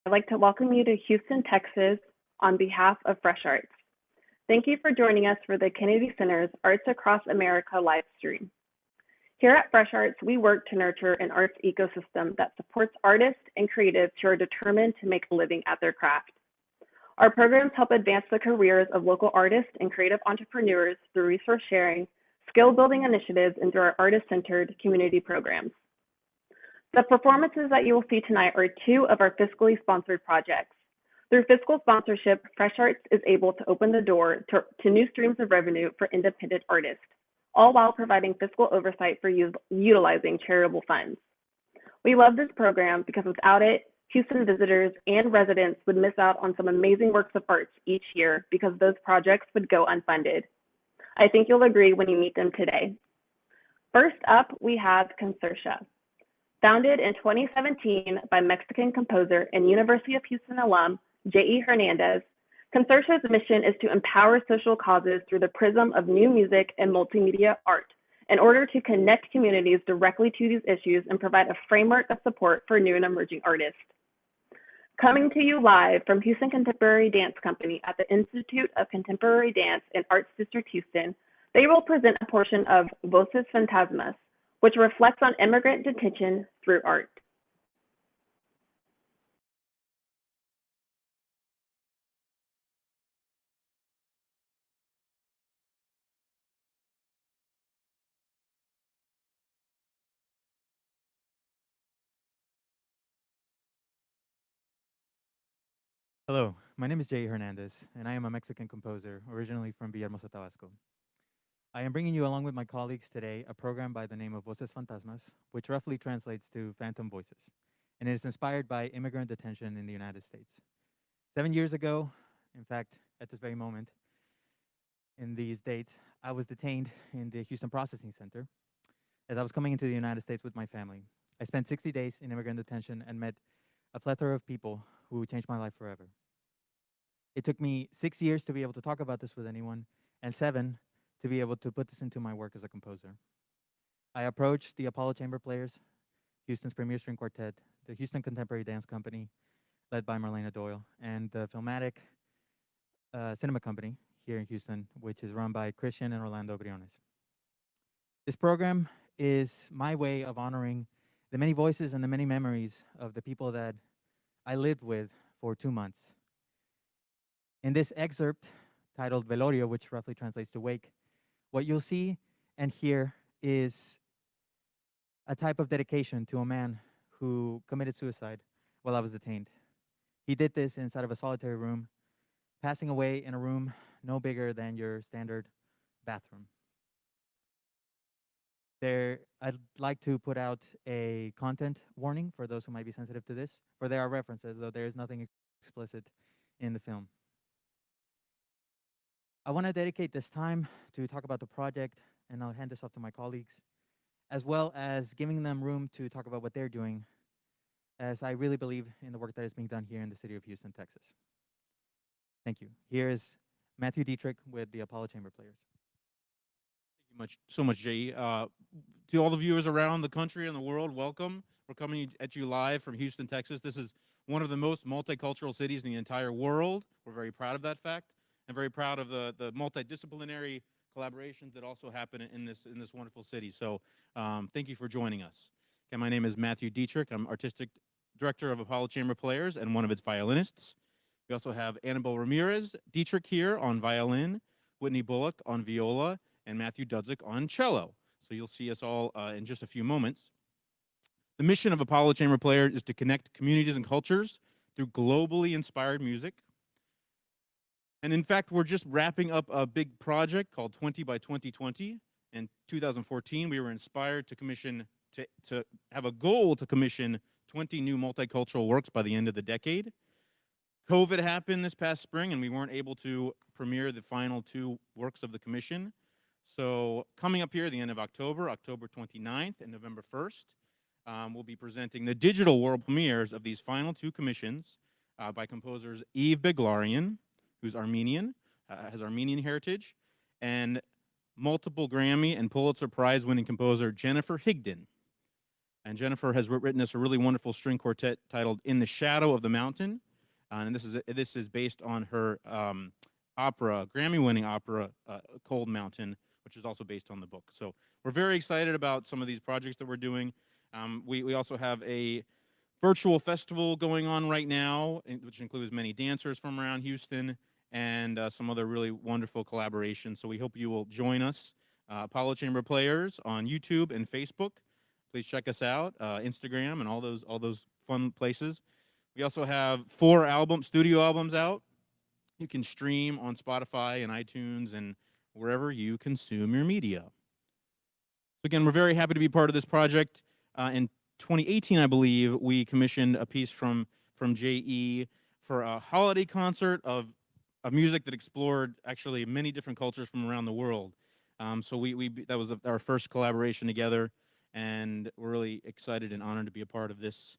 I'd like to welcome you to Houston, Texas on behalf of Fresh Arts. Thank you for joining us for the Kennedy Center's Arts Across America live stream. Here at Fresh Arts, we work to nurture an arts ecosystem that supports artists and creatives who are determined to make a living at their craft. Our programs help advance the careers of local artists and creative entrepreneurs through resource sharing, skill building initiatives, and through our artist-centered community programs. The performances that you will see tonight are two of our fiscally sponsored projects. Through fiscal sponsorship, Fresh Arts is able to open the door to new streams of revenue for independent artists, all while providing fiscal oversight for utilizing charitable funds. We love this program because without it, Houston visitors and residents would miss out on some amazing works of art each year because those projects would go unfunded. I think you'll agree when you meet them today. First up, we have Concertia. Founded in 2017 by Mexican composer and University of Houston alum J.E. Hernandez, Concertia's mission is to empower social causes through the prism of new music and multimedia art in order to connect communities directly to these issues and provide a framework of support for new and emerging artists. Coming to you live from Houston Contemporary Dance Company at the Institute of Contemporary Dance and Arts District Houston, they will present a portion of Voces Fantasmas, which reflects on immigrant detention through art. Hello, my name is Jay Hernandez, and I am a Mexican composer originally from Villahermosa, Tabasco. I am bringing you, along with my colleagues today, a program by the name of Voces Fantasmas, which roughly translates to Phantom Voices, and it is inspired by immigrant detention in the United States. 7 years ago, in fact, at this very moment, in these dates, I was detained in the Houston Processing Center as I was coming into the United States with my family. I spent 60 days in immigrant detention and met a plethora of people who changed my life forever. It took me 6 years to be able to talk about this with anyone, and 7 to be able to put this into my work as a composer. I approached the Apollo Chamber Players, Houston's premier string quartet, the Houston Contemporary Dance Company, led by Marlena Doyle, and the Filmatic Cinema Company here in Houston, which is run by Christian and Orlando Briones. This program is my way of honoring the many voices and the many memories of the people that I lived with for 2 months. In this excerpt, titled Velorio, which roughly translates to wake, what you'll see and hear is a type of dedication to a man who committed suicide while I was detained. He did this inside of a solitary room, passing away in a room no bigger than your standard bathroom. I'd like to put out a content warning for those who might be sensitive to this, for there are references, though there is nothing explicit in the film. I want to dedicate this time to talk about the project, and I'll hand this off to my colleagues, as well as giving them room to talk about what they're doing, as I really believe in the work that is being done here in the city of Houston, Texas. Thank you. Here is Matthew Dietrich with the Apollo Chamber Players. Thank you so much, Jay. To all the viewers around the country and the world, welcome. We're coming at you live from Houston, Texas. This is one of the most multicultural cities in the entire world. We're very proud of that fact, and very proud of the multidisciplinary collaborations that also happen in this wonderful city. So thank you for joining us. Okay, my name is Matthew Dietrich. I'm artistic director of Apollo Chamber Players and one of its violinists. We also have Annabelle Ramirez Dietrich here on violin, Whitney Bullock on viola, and Matthew Dudzik on cello. So you'll see us all in just a few moments. The mission of Apollo Chamber Players is to connect communities and cultures through globally inspired music. And in fact, we're just wrapping up a big project called 20 by 2020. In 2014, we were inspired to commission, to have a goal to commission 20 new multicultural works by the end of the decade. COVID happened this past spring, and we weren't able to premiere the final 2 works of the commission. So coming up here at the end of October 29th and November 1st, we'll be presenting the digital world premieres of these final 2 commissions by composers Yves Beglarian, who's Armenian, has Armenian heritage, and multiple Grammy and Pulitzer Prize winning composer Jennifer Higdon. And Jennifer has written us a really wonderful string quartet titled "In the Shadow of the Mountain," and this is based on her opera, Grammy-winning opera, "Cold Mountain," which is also based on the book. So we're very excited about some of these projects that we're doing. We also have a virtual festival going on right now, which includes many dancers from around Houston and some other really wonderful collaborations. So we hope you will join us, Apollo Chamber Players, on YouTube and Facebook. Please check us out, Instagram, and all those fun places. We also have 4 studio albums out. You can stream on Spotify and iTunes and wherever you consume your media. So again, we're very happy to be part of this project. In 2018, I believe, we commissioned a piece from JE for a holiday concert of music that explored actually many different cultures from around the world. So that was our first collaboration together, and we're really excited and honored to be a part of this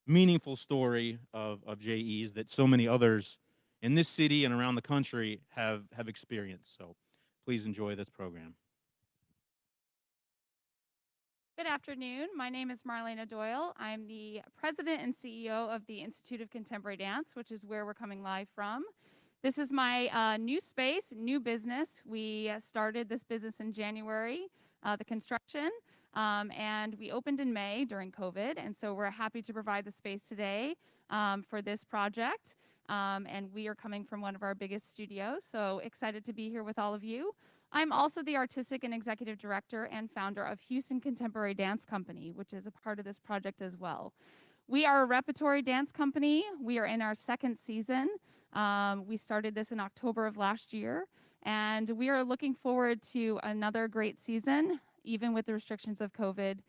meaningful story of JE's that so many others in this city and around the country have experienced. So please enjoy this program. Good afternoon. My name is Marlena Doyle. I'm the president and CEO of the Institute of Contemporary Dance, which is where we're coming live from. This is my new space, new business. We started this business in January, the construction, and we opened in May during COVID. And so we're happy to provide the space today for this project. And we are coming from one of our biggest studios, so excited to be here with all of you. I'm also the artistic and executive director and founder of Houston Contemporary Dance Company, which is a part of this project as well. We are a repertory dance company. We are in our 2nd season. We started this in October of last year, and we are looking forward to another great season, even with the restrictions of COVID.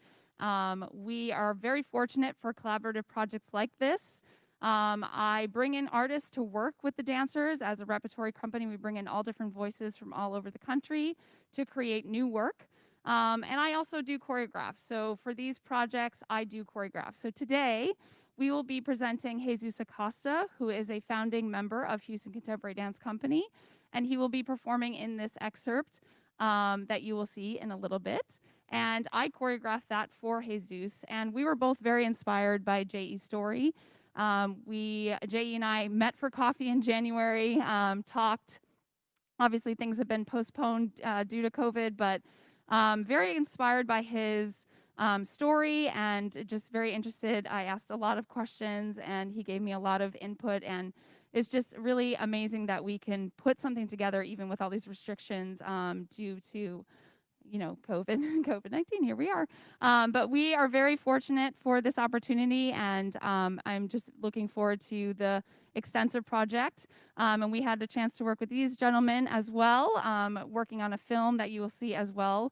We are very fortunate for collaborative projects like this. I bring in artists to work with the dancers. As a repertory company, we bring in all different voices from all over the country to create new work. And I also do choreographs. So for these projects, I do choreographs. So today, we will be presenting Jesus Acosta, who is a founding member of Houston Contemporary Dance Company, and he will be performing in this excerpt that you will see in a little bit. And I choreographed that for Jesus, and we were both very inspired by J.E.'s story. J.E. and I met for coffee in January, talked. Obviously, things have been postponed due to COVID, but very inspired by his story and just very interested. I asked a lot of questions, and he gave me a lot of input, and it's just really amazing that we can put something together even with all these restrictions due to COVID-19, here we are. But we are very fortunate for this opportunity, and I'm just looking forward to the extensive project. And we had a chance to work with these gentlemen as well, working on a film that you will see as well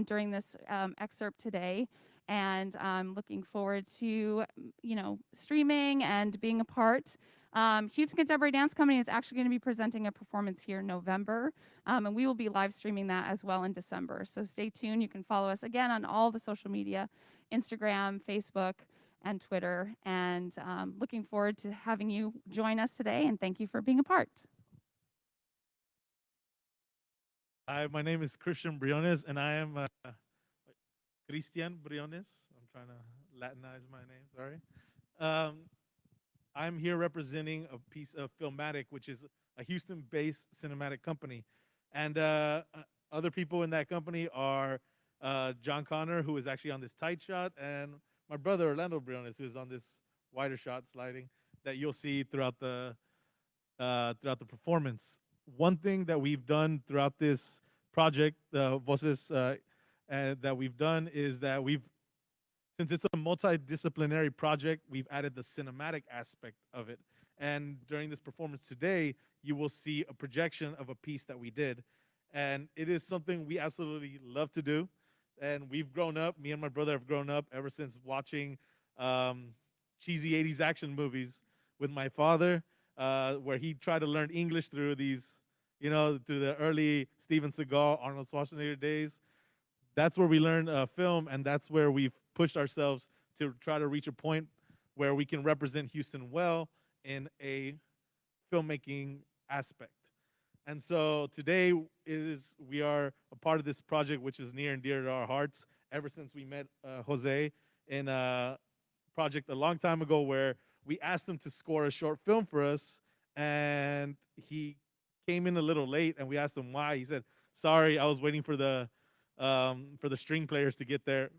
during this excerpt today. And I'm looking forward to, streaming and being a part. Houston Contemporary Dance Company is actually going to be presenting a performance here in November, and we will be live streaming that as well in December. So stay tuned. You can follow us again on all the social media, Instagram, Facebook, and Twitter. And looking forward to having you join us today, and thank you for being a part. Hi, my name is Christian Briones, and I am Cristian Briones. I'm trying to Latinize my name, sorry. I'm here representing a piece of Filmatic, which is a Houston-based cinematic company. And other people in that company are John Connor, who is actually on this tight shot, and my brother Orlando Briones, who is on this wider shot sliding that you'll see throughout the performance. One thing that we've done throughout this project, Voces, that we've done is that since it's a multidisciplinary project, we've added the cinematic aspect of it. And during this performance today, you will see a projection of a piece that we did. And it is something we absolutely love to do. And we've grown up, me and my brother have grown up ever since watching cheesy 80s action movies with my father, where he tried to learn English through these, through the early Steven Seagal, Arnold Schwarzenegger days. That's where we learned film, and that's where we've pushed ourselves to try to reach a point where we can represent Houston well in a filmmaking aspect. And so today we are a part of this project, which is near and dear to our hearts ever since we met Jose in a project a long time ago where we asked him to score a short film for us, and he came in a little late, and we asked him why. He said, "Sorry, I was waiting for the string players to get there.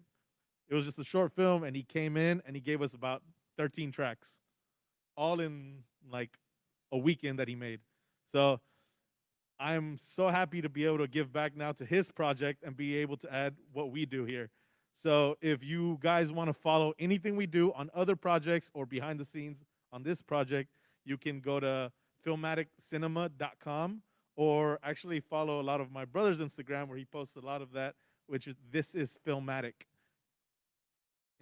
It was just a short film, and he came in and he gave us about 13 tracks, all in like a weekend that he made. So I'm so happy to be able to give back now to his project and be able to add what we do here. So if you guys want to follow anything we do on other projects or behind the scenes on this project, you can go to filmaticcinema.com or actually follow a lot of my brother's Instagram where he posts a lot of that, which is This Is Filmatic.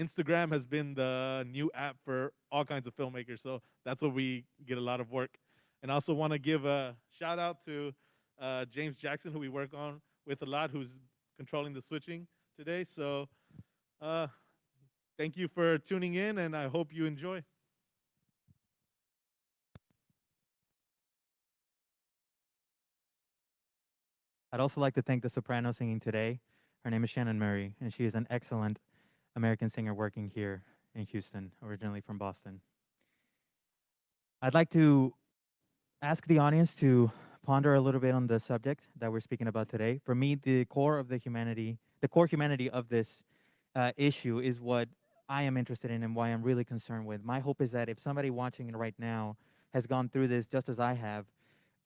Instagram has been the new app for all kinds of filmmakers, so that's where we get a lot of work. And I also want to give a shout out to James Jackson, who we work on with a lot, who's controlling the switching today. So uh, thank you for tuning in, and I hope you enjoy. I'd also like to thank the soprano singing today. Her name is Shannon Murray, and she is an excellent American singer working here in Houston, originally from Boston. I'd like to ask the audience to ponder a little bit on the subject that we're speaking about today. For me, the core humanity of this issue is what I am interested in and why I'm really concerned with. My hope is that if somebody watching it right now has gone through this just as I have,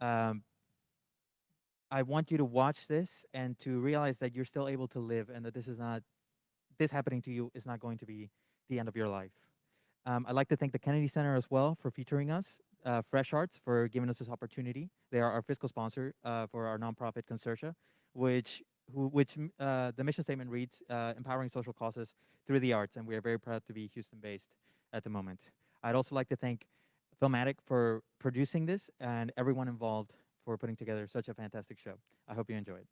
um, I want you to watch this and to realize that you're still able to live and that this happening to you is not going to be the end of your life. I'd like to thank the Kennedy Center as well for featuring us, Fresh Arts for giving us this opportunity. They are our fiscal sponsor for our nonprofit consortia, which the mission statement reads, empowering social causes through the arts, and we are very proud to be Houston-based at the moment. I'd also like to thank Filmatic for producing this and everyone involved for putting together such a fantastic show. I hope you enjoy it.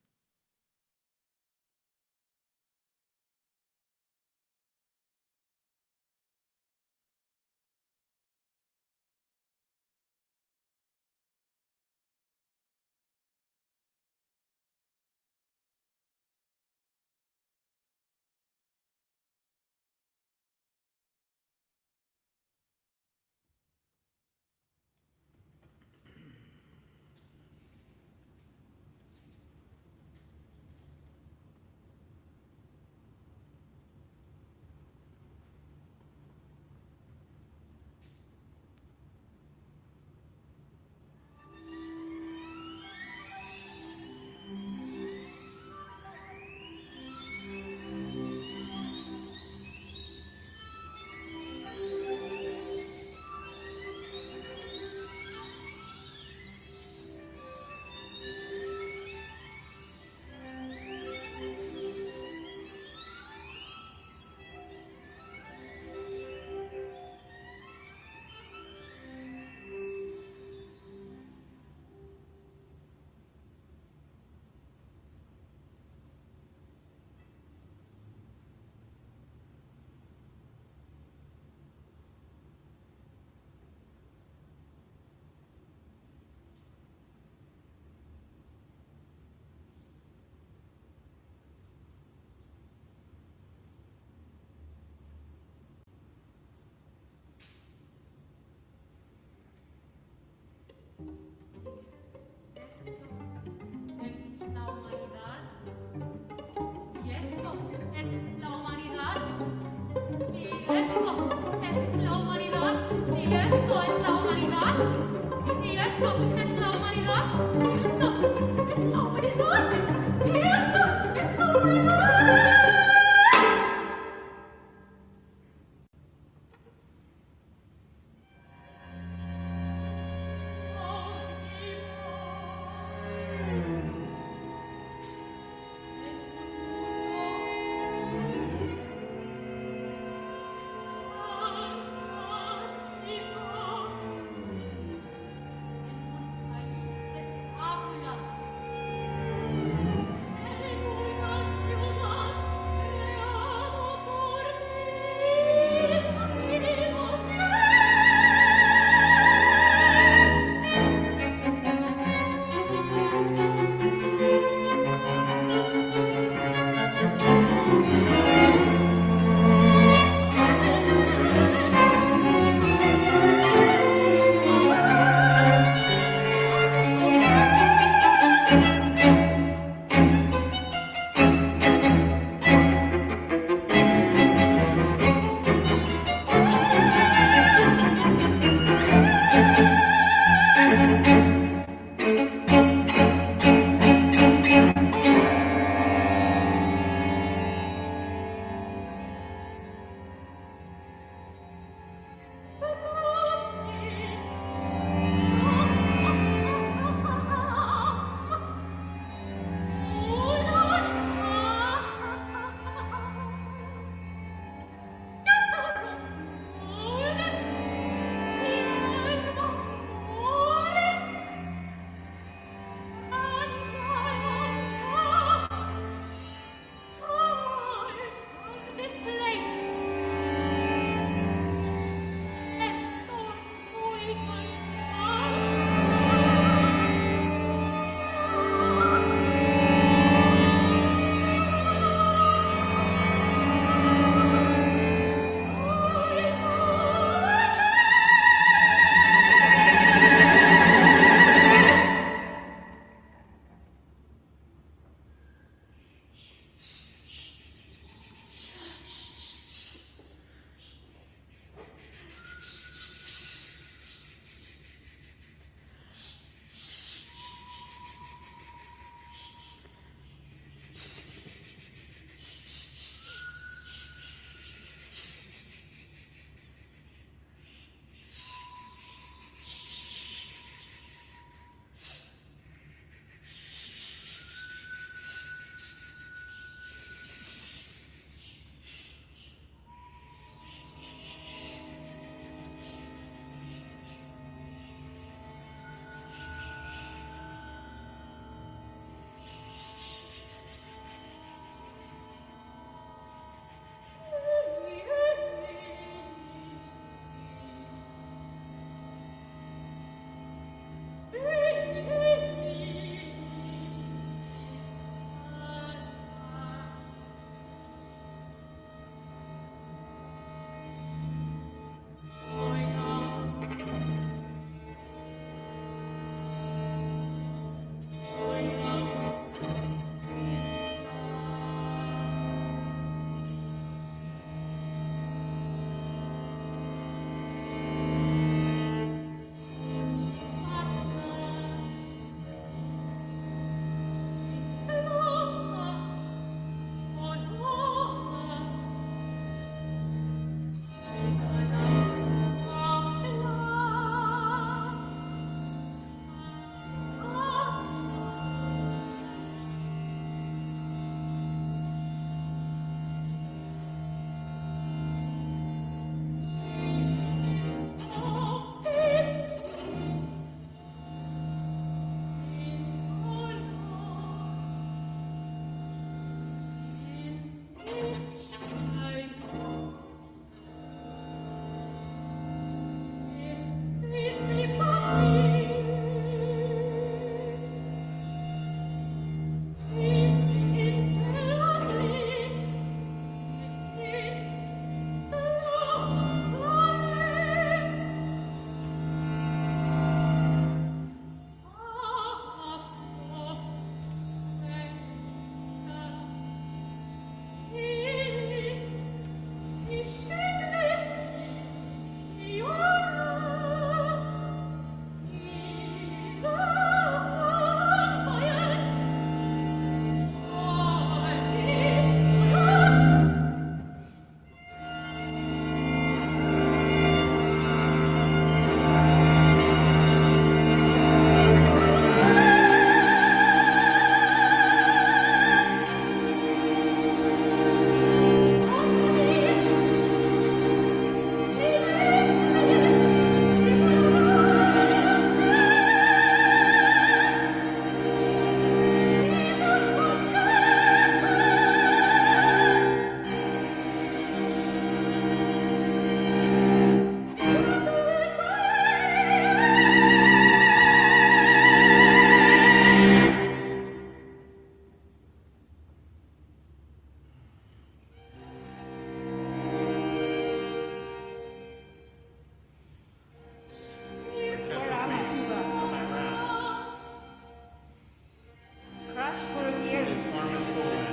Josh through here. Is Carmen Stolen?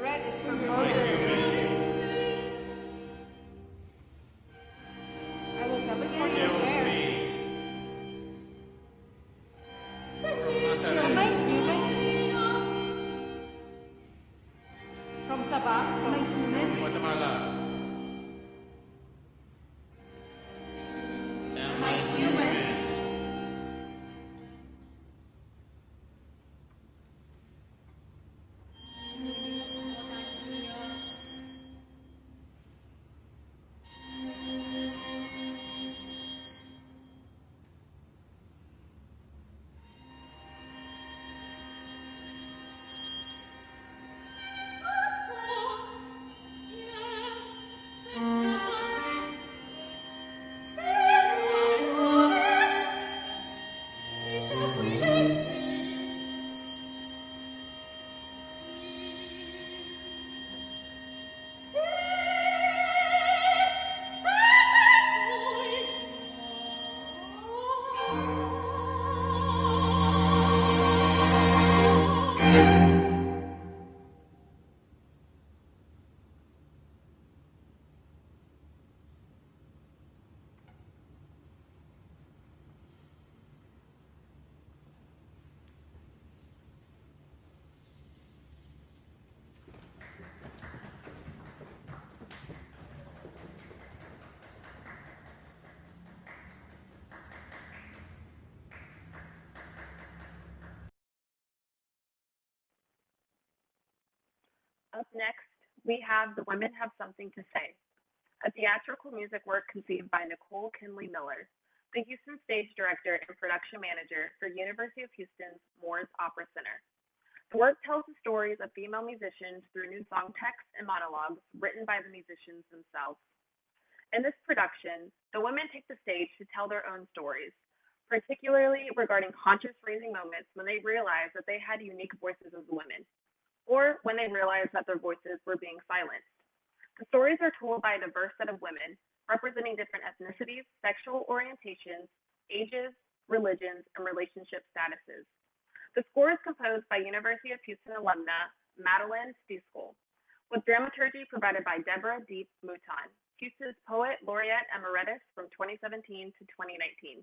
Red is from White Moses. Human. I woke up again. Yellow Where? Bee. From Am I Monterrey. human? From Tabasco. Am I human? Guatemala. Am I human? Up next, we have The Women Have Something to Say, a theatrical music work conceived by Nicole Kinley Miller, the Houston stage director and production manager for University of Houston's Moores Opera Center. The work tells the stories of female musicians through new song texts and monologues written by the musicians themselves. In this production, the women take the stage to tell their own stories, particularly regarding conscious raising moments when they realized that they had unique voices as women, or when they realized that their voices were being silenced. The stories are told by a diverse set of women, representing different ethnicities, sexual orientations, ages, religions, and relationship statuses. The score is composed by University of Houston alumna Madeline Stiesel, with dramaturgy provided by Deborah D. Mouton, Houston's Poet Laureate Emeritus from 2017 to 2019.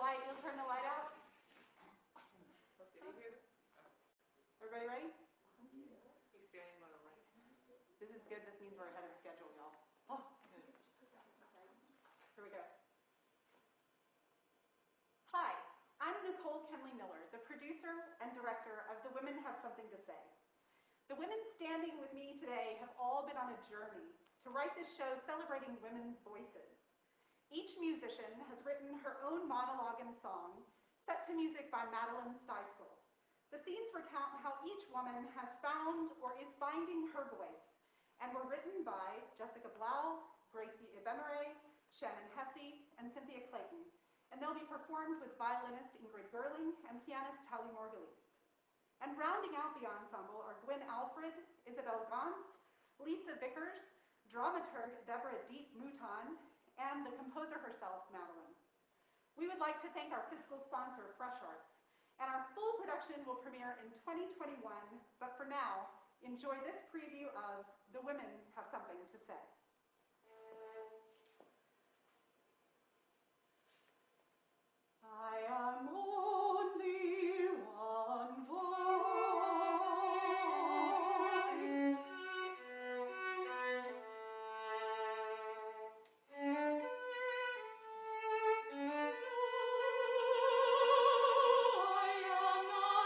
Light, you'll turn the light out. Everybody ready? He's standing by the light. This is good. This means we're ahead of schedule, y'all. Oh, good. Here we go. Hi, I'm Nicole Kinley Miller, the producer and director of The Women Have Something to Say. The women standing with me today have all been on a journey to write this show celebrating women's voices. Each musician has written her own monologue and song, set to music by Madeline Stiesel. The scenes recount how each woman has found or is finding her voice, and were written by Jessica Blau, Gracie Ibemere, Shannon Hesse, and Cynthia Clayton, and they'll be performed with violinist Ingrid Gerling and pianist Tally Morgulise. And rounding out the ensemble are Gwen Alfred, Isabel Gantz, Lisa Vickers, dramaturg Deborah Deep Mouton, and the composer herself, Madeline. We would like to thank our fiscal sponsor, Fresh Arts, and our full production will premiere in 2021, but for now, enjoy this preview of The Women Have Something to Say. I am only one voice. I am not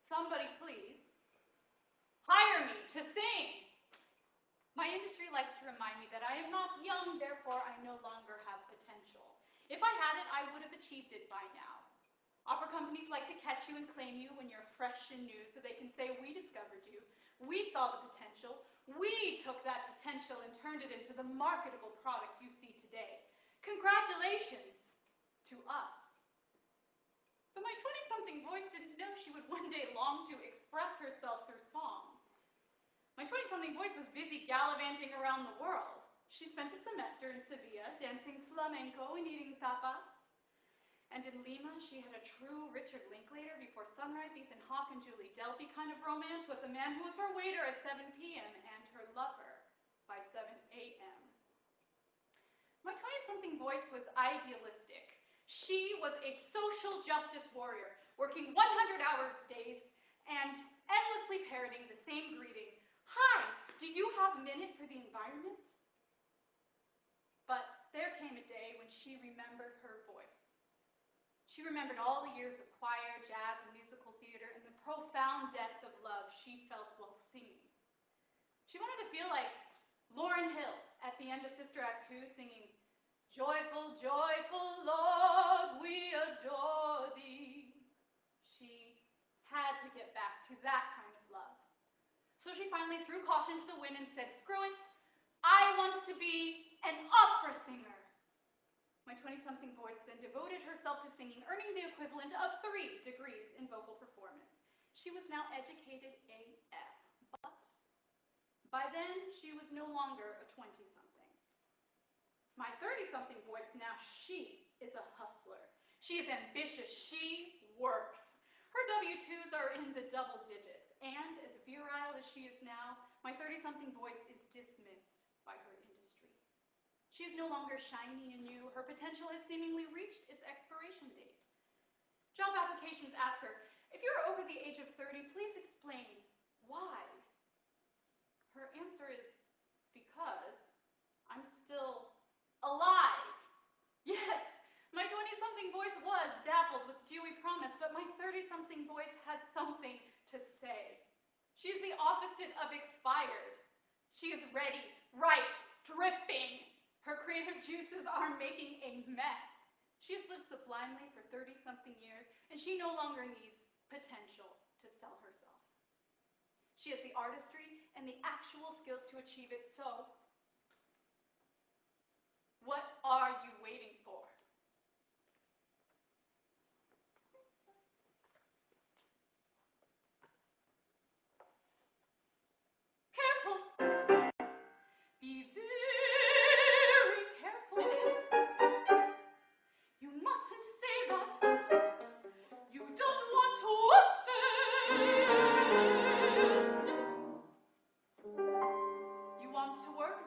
Somebody please hire me to sing. My industry likes to remind me that I am not young, therefore I no longer have potential. If I had it, I would have achieved it by now. Opera companies like to catch you and claim you when you're fresh and new so they can say, we discovered you, we saw the potential, we took that potential and turned it into the marketable product you see today. Congratulations to us. But my 20-something voice didn't know she would one day long to express herself through song. My 20-something voice was busy gallivanting around the world. She spent a semester in Sevilla dancing flamenco and eating tapas. And in Lima, she had a true Richard Linklater before sunrise, Ethan Hawke and Julie Delpy kind of romance with the man who was her waiter at 7 p.m. and her lover by 7 a.m. My 20-something voice was idealistic. She was a social justice warrior, working 100-hour days and endlessly parroting the same greeting. Hi, do you have a minute for the environment? But there came a day when she remembered her voice. She remembered all the years of choir, jazz, and musical theater, and the profound depth of love she felt while singing. She wanted to feel like Lauryn Hill at the end of Sister Act 2 singing, "Joyful, joyful Lord, we adore thee." She had to get back to that kind of love. So she finally threw caution to the wind and said, screw it, I want to be an opera singer. My 20-something voice then devoted herself to singing, earning the equivalent of 3 degrees in vocal performance. She was now educated AF, but by then she was no longer a 20-something. My 30-something voice now, she is a hustler. She is ambitious, she works. Her W-2s are in the double digits. And as virile as she is now, my 30-something voice is dismissed by her industry. She is no longer shiny and new. Her potential has seemingly reached its expiration date. Job applications ask her, if you're over the age of 30, please explain why. Her answer is, because I'm still alive. Yes, my 20-something voice was dappled with dewy promise, but my 30-something voice has something to say. She is the opposite of expired. She is ready, ripe, dripping. Her creative juices are making a mess. She has lived sublimely for 30-something years, and she no longer needs potential to sell herself. She has the artistry and the actual skills to achieve it, so what are you waiting for? Careful. Be very careful. You mustn't say that. You don't want to offend. You want to work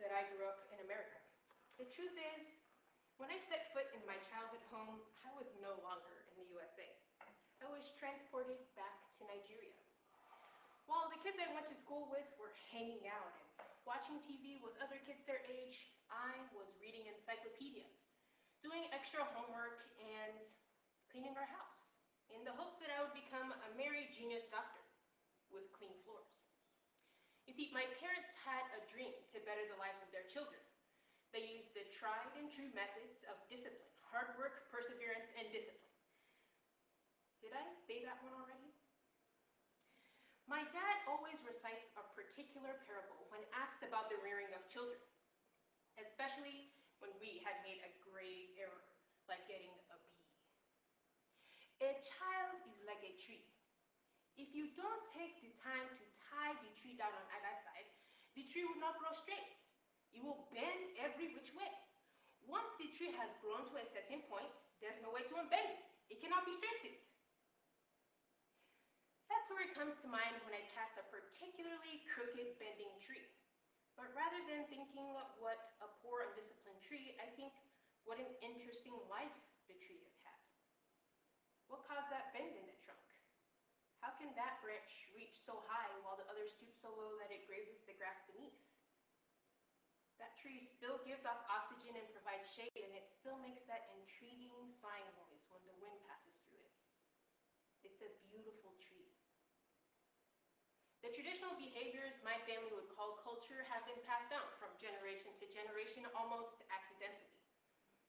that I grew up in America. The truth is, when I set foot in my childhood home, I was no longer in the USA. I was transported back to Nigeria. While the kids I went to school with were hanging out and watching TV with other kids their age, I was reading encyclopedias, doing extra homework, and cleaning our house in the hopes that I would become a married genius doctor with clean floors. You see, my parents had a dream to better the lives of their children. They used the tried and true methods of discipline, hard work, perseverance, and discipline. Did I say that one already? My dad always recites a particular parable when asked about the rearing of children, especially when we had made a grave error, like getting a B. A child is like a tree. If you don't take the time to tie the tree down on either side, the tree will not grow straight. It will bend every which way. Once the tree has grown to a certain point, there's no way to unbend it. It cannot be straightened. That's where it comes to mind when I pass a particularly crooked bending tree. But rather than thinking what a poor undisciplined tree, I think what an interesting life the tree has had. What caused that bend in the trunk? How can that branch reach so high while the other stoops so low that it grazes the grass beneath? That tree still gives off oxygen and provides shade, and it still makes that intriguing sighing noise when the wind passes through it. It's a beautiful tree. The traditional behaviors my family would call culture have been passed down from generation to generation almost accidentally.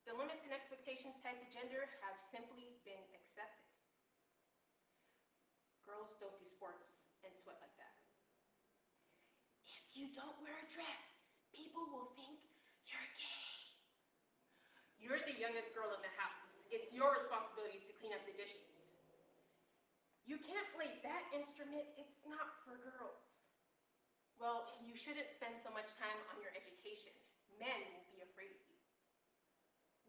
The limits and expectations tied to gender have simply been accepted. Girls don't do sports and sweat like that. If you don't wear a dress, people will think you're gay. You're the youngest girl in the house. It's your responsibility to clean up the dishes. You can't play that instrument, it's not for girls. Well, you shouldn't spend so much time on your education. Men will be afraid of you.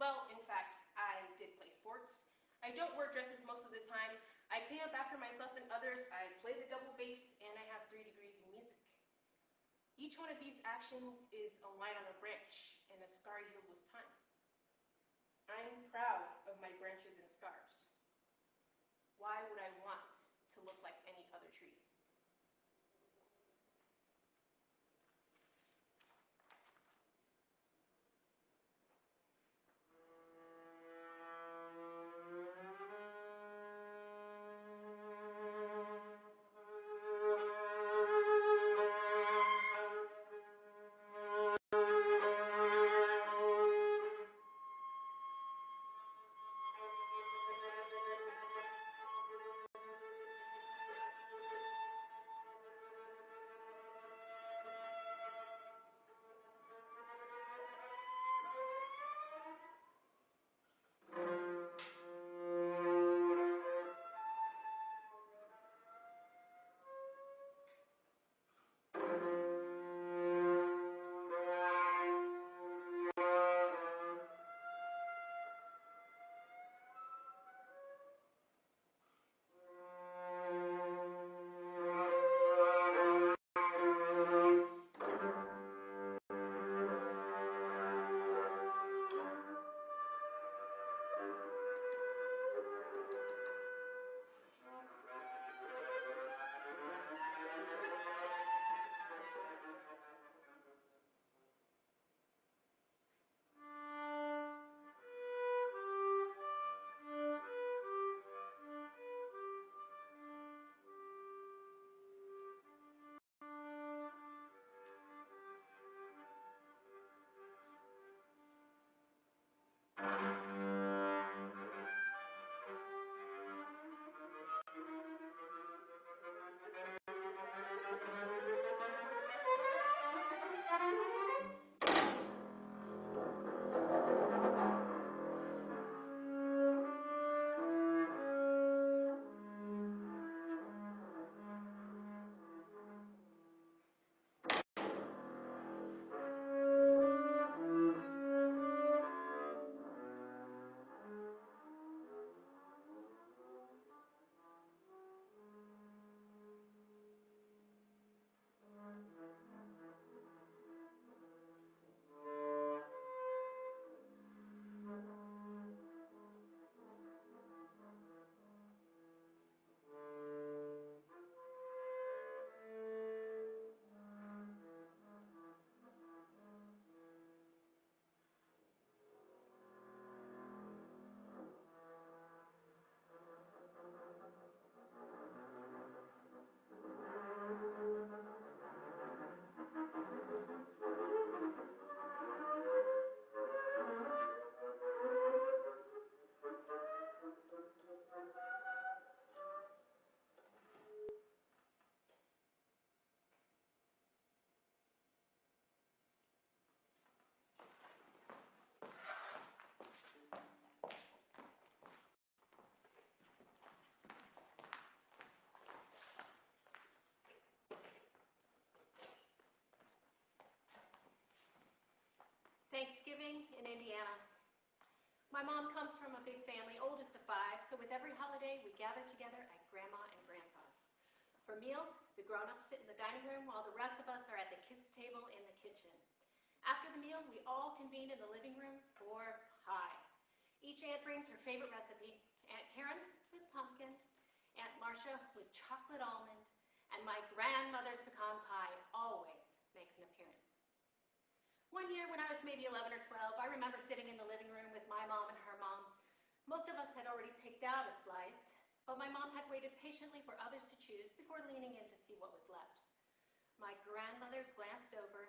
Well, in fact, I did play sports. I don't wear dresses most of the time. I clean up after myself and others. I play the double bass, and I have 3 degrees in music. Each one of these actions is a line on a branch and a scar healed with time. I'm proud of my branches and scars. Why would I want to look like any other tree? Thanksgiving in Indiana. My mom comes from a big family, oldest of 5, so with every holiday we gather together at Grandma and Grandpa's. For meals, the grown-ups sit in the dining room while the rest of us are at the kids' table in the kitchen. After the meal, we all convene in the living room for pie. Each aunt brings her favorite recipe. Aunt Karen with pumpkin, Aunt Marcia with chocolate almond, and my grandmother's pecan pie always makes an appearance. One year when I was maybe 11 or 12, I remember sitting in the living room with my mom and her mom. Most of us had already picked out a slice, but my mom had waited patiently for others to choose before leaning in to see what was left. My grandmother glanced over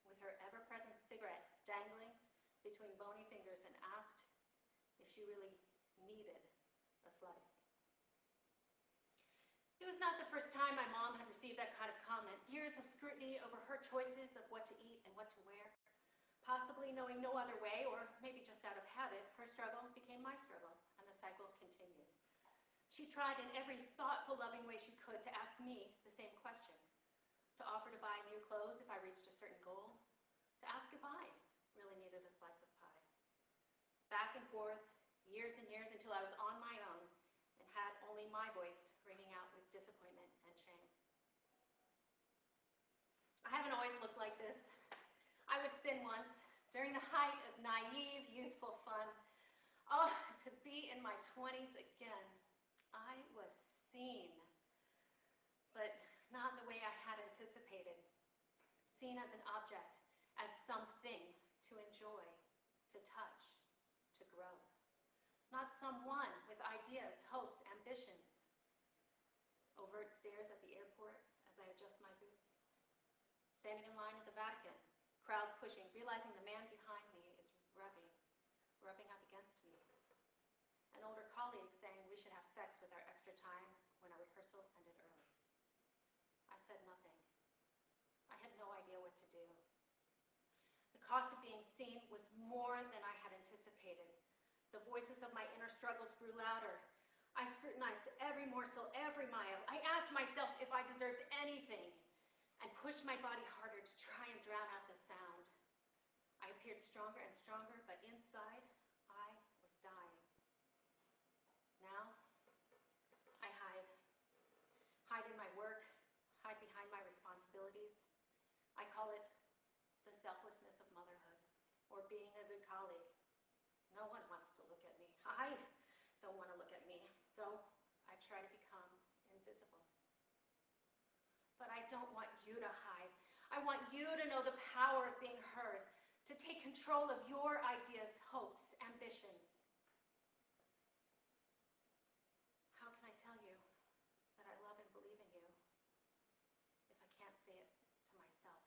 with her ever-present cigarette dangling between bony fingers and asked if she really needed a slice. It was not the first time my mom had received that kind of comment. Years of scrutiny over her choices of what to eat and what to wear. Possibly knowing no other way, or maybe just out of habit, her struggle became my struggle, and the cycle continued. She tried in every thoughtful, loving way she could to ask me the same question. To offer to buy new clothes if I reached a certain goal. To ask if I really needed a slice of pie. Back and forth, years and years, until I was on my own and had only my voice ringing out with disappointment and shame. I haven't always looked like this. I was thin once, during the height of naive, youthful fun. Oh, to be in my 20s again. I was seen, but not the way I had anticipated. Seen as an object, as something to enjoy, to touch, to grow. Not someone with ideas, hopes, ambitions. Overt stares at the airport as I adjust my boots. Standing in line at the Vatican, crowds pushing, realizing the man behind me is rubbing up against me. An older colleague saying we should have sex with our extra time when our rehearsal ended early. I said nothing. I had no idea what to do. The cost of being seen was more than I had anticipated. The voices of my inner struggles grew louder. I scrutinized every morsel, every mile. I asked myself if I deserved anything and pushed my body harder to try and drown out the sound. I appeared stronger and stronger, but inside, I was dying. Now, I hide. Hide in my work, hide behind my responsibilities. I call it the selflessness of motherhood, or being a good colleague. No one wants to look at me. I don't want to look at me, so I try to become invisible. But I don't want you to hide. I want you to know the power of being heard, to take control of your ideas, hopes, ambitions. How can I tell you that I love and believe in you if I can't say it to myself?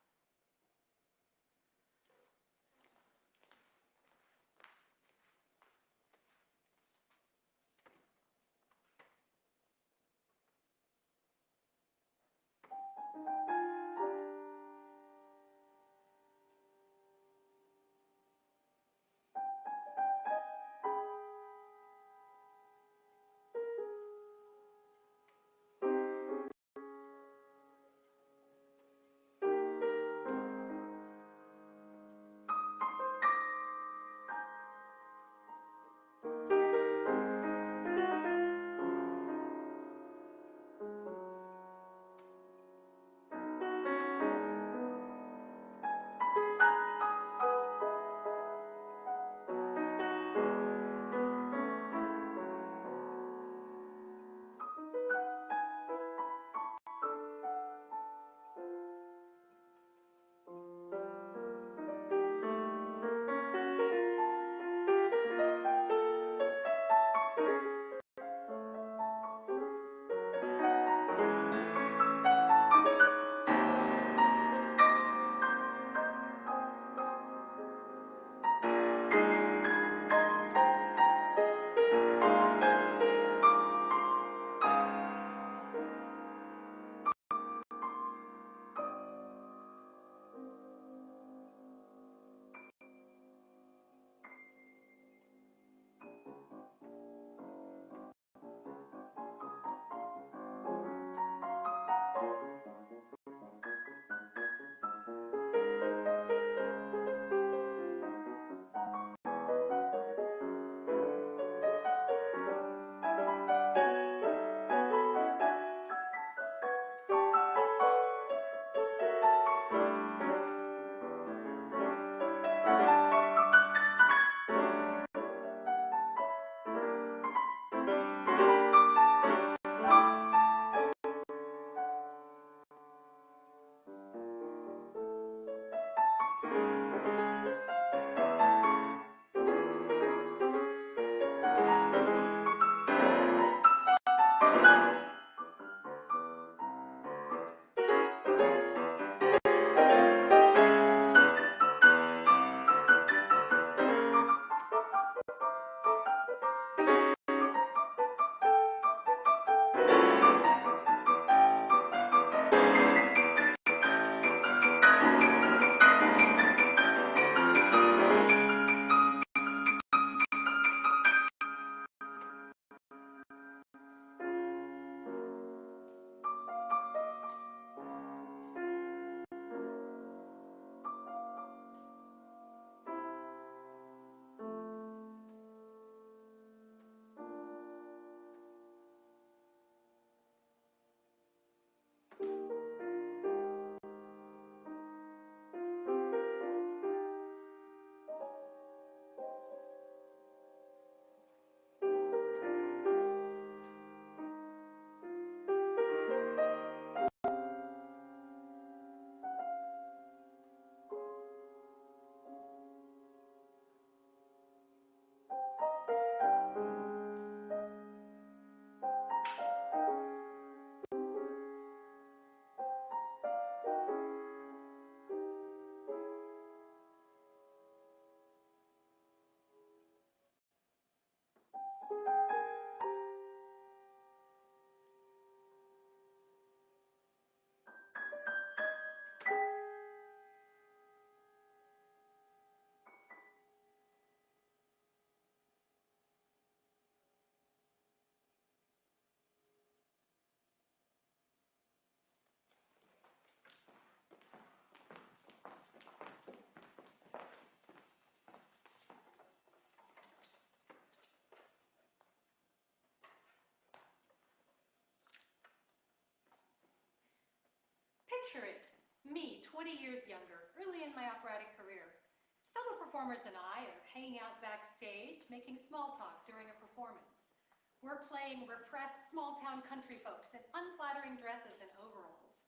Picture it, me, 20 years younger, early in my operatic career. Fellow performers and I are hanging out backstage, making small talk during a performance. We're playing repressed small-town country folks in unflattering dresses and overalls.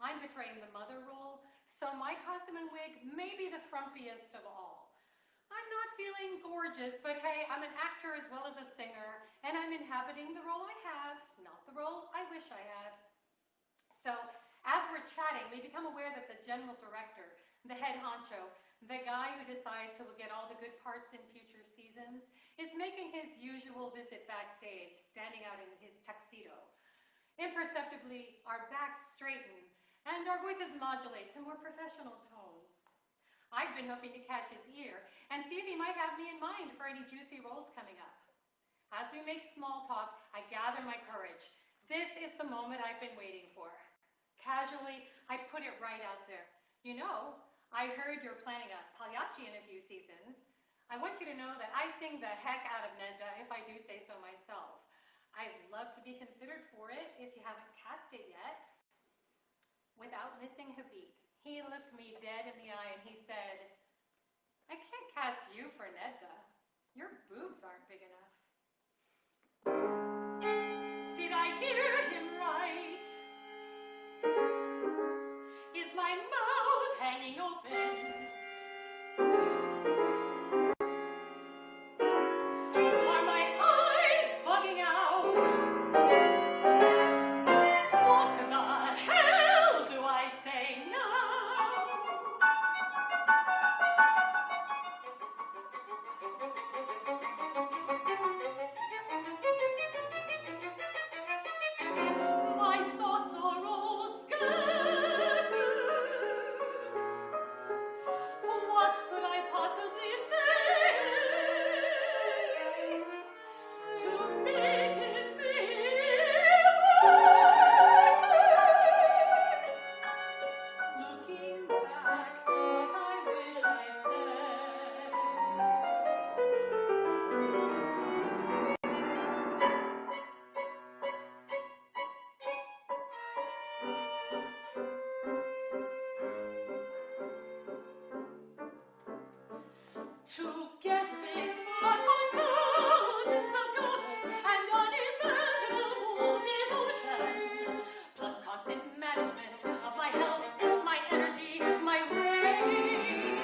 I'm portraying the mother role, so my costume and wig may be the frumpiest of all. I'm not feeling gorgeous, but hey, I'm an actor as well as a singer, and I'm inhabiting the role I have, not the role I wish I had. So, as we're chatting, we become aware that the general director, the head honcho, the guy who decides who will get all the good parts in future seasons, is making his usual visit backstage, standing out in his tuxedo. Imperceptibly, our backs straighten, and our voices modulate to more professional tones. I've been hoping to catch his ear and see if he might have me in mind for any juicy roles coming up. As we make small talk, I gather my courage. This is the moment I've been waiting for. Casually, I put it right out there. You know, I heard you're planning a Pagliacci in a few seasons. I want you to know that I sing the heck out of Nedda, if I do say so myself. I'd love to be considered for it if you haven't cast it yet. Without missing a beat, he looked me dead in the eye and he said, I can't cast you for Nedda. Your boobs aren't big enough. Did I hear him right? Is my mouth hanging open? Are my eyes bugging out? What the hell do I say now? My thoughts are all scattered. What could I possibly say to make it feel better? Looking back, what I wish I'd said. To get this far cost thousands of dollars and unimaginable devotion, plus constant management of my health, my energy, my rage.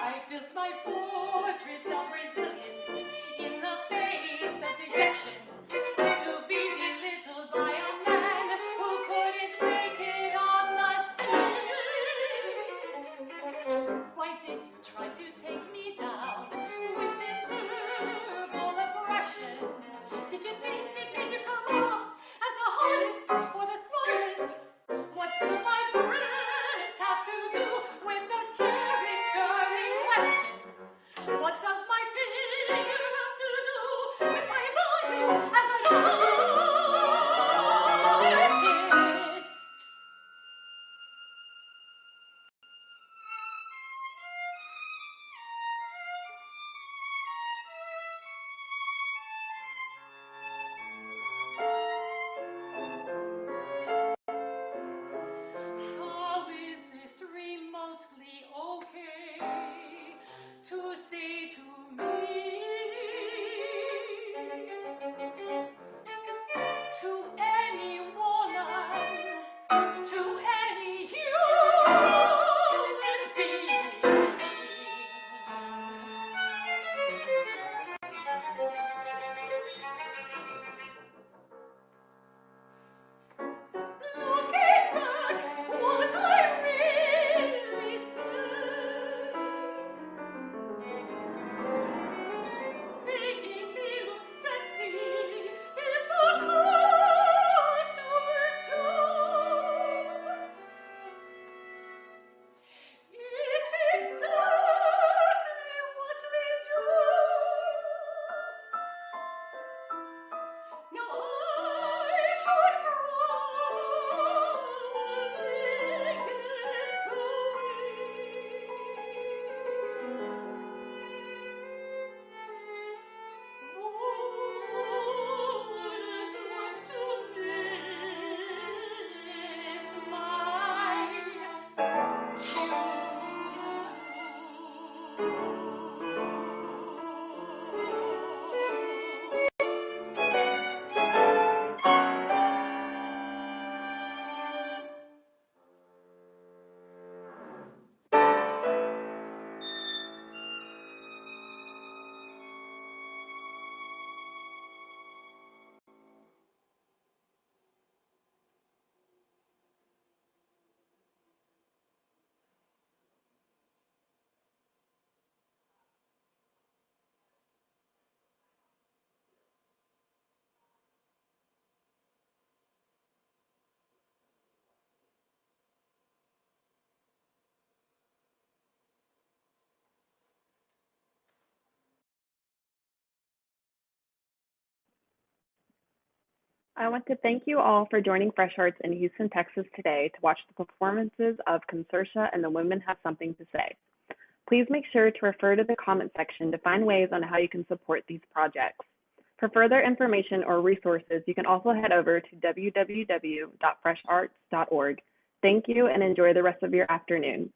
I built my fortress of resilience in the face of dejection, to be belittled by a man who couldn't make it on the stage. Why did you try to take me down? I want to thank you all for joining Fresh Arts in Houston, Texas today to watch the performances of Consortia and the Women Have Something to Say. Please make sure to refer to the comment section to find ways on how you can support these projects. For further information or resources, you can also head over to www.fresharts.org. Thank you and enjoy the rest of your afternoon.